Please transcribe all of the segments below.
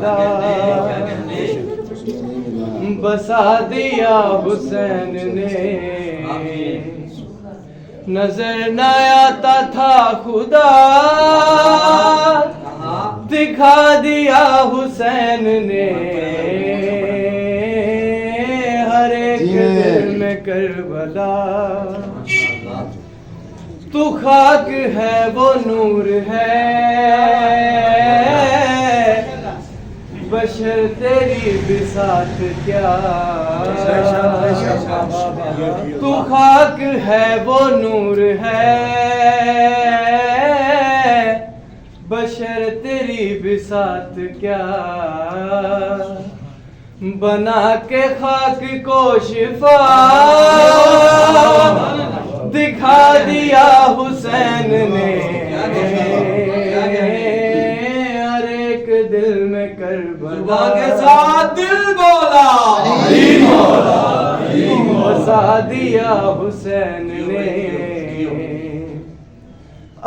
Karbala बसा दिया हुसैन ने। नजर न आता था खुदा दिखा दिया हुसैन ने। हर एक दिल में करबला तू खाक है वो नूर है। बशर तेरी बिसात क्या तू खाक है वो नूर है। बशर तेरी बिसात क्या बना के खाक को शिफा दिखा दिया हुसैन ने। हर एक दिल में करबला के साथ दिल बोला बसा दिया हुसैन ने।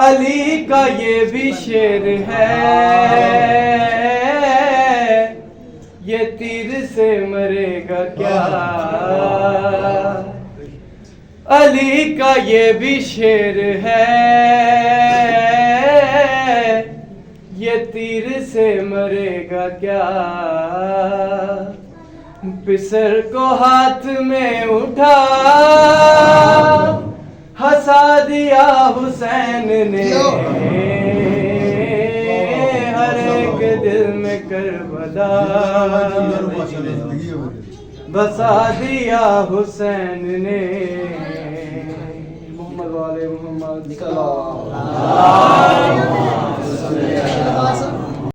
अली का ये भी शेर है ये तीर से मरेगा क्या। अली का ये भी शेर है ये तीर से मरेगा क्या। पिसर को हाथ में उठा हंसा दिया हुसैन ने। हर एक दिल में करबला बसा दिया हुसैन ने। मोहम्मद वाले मोहम्मद सल्लल्लाहु अलैहि वसल्लम।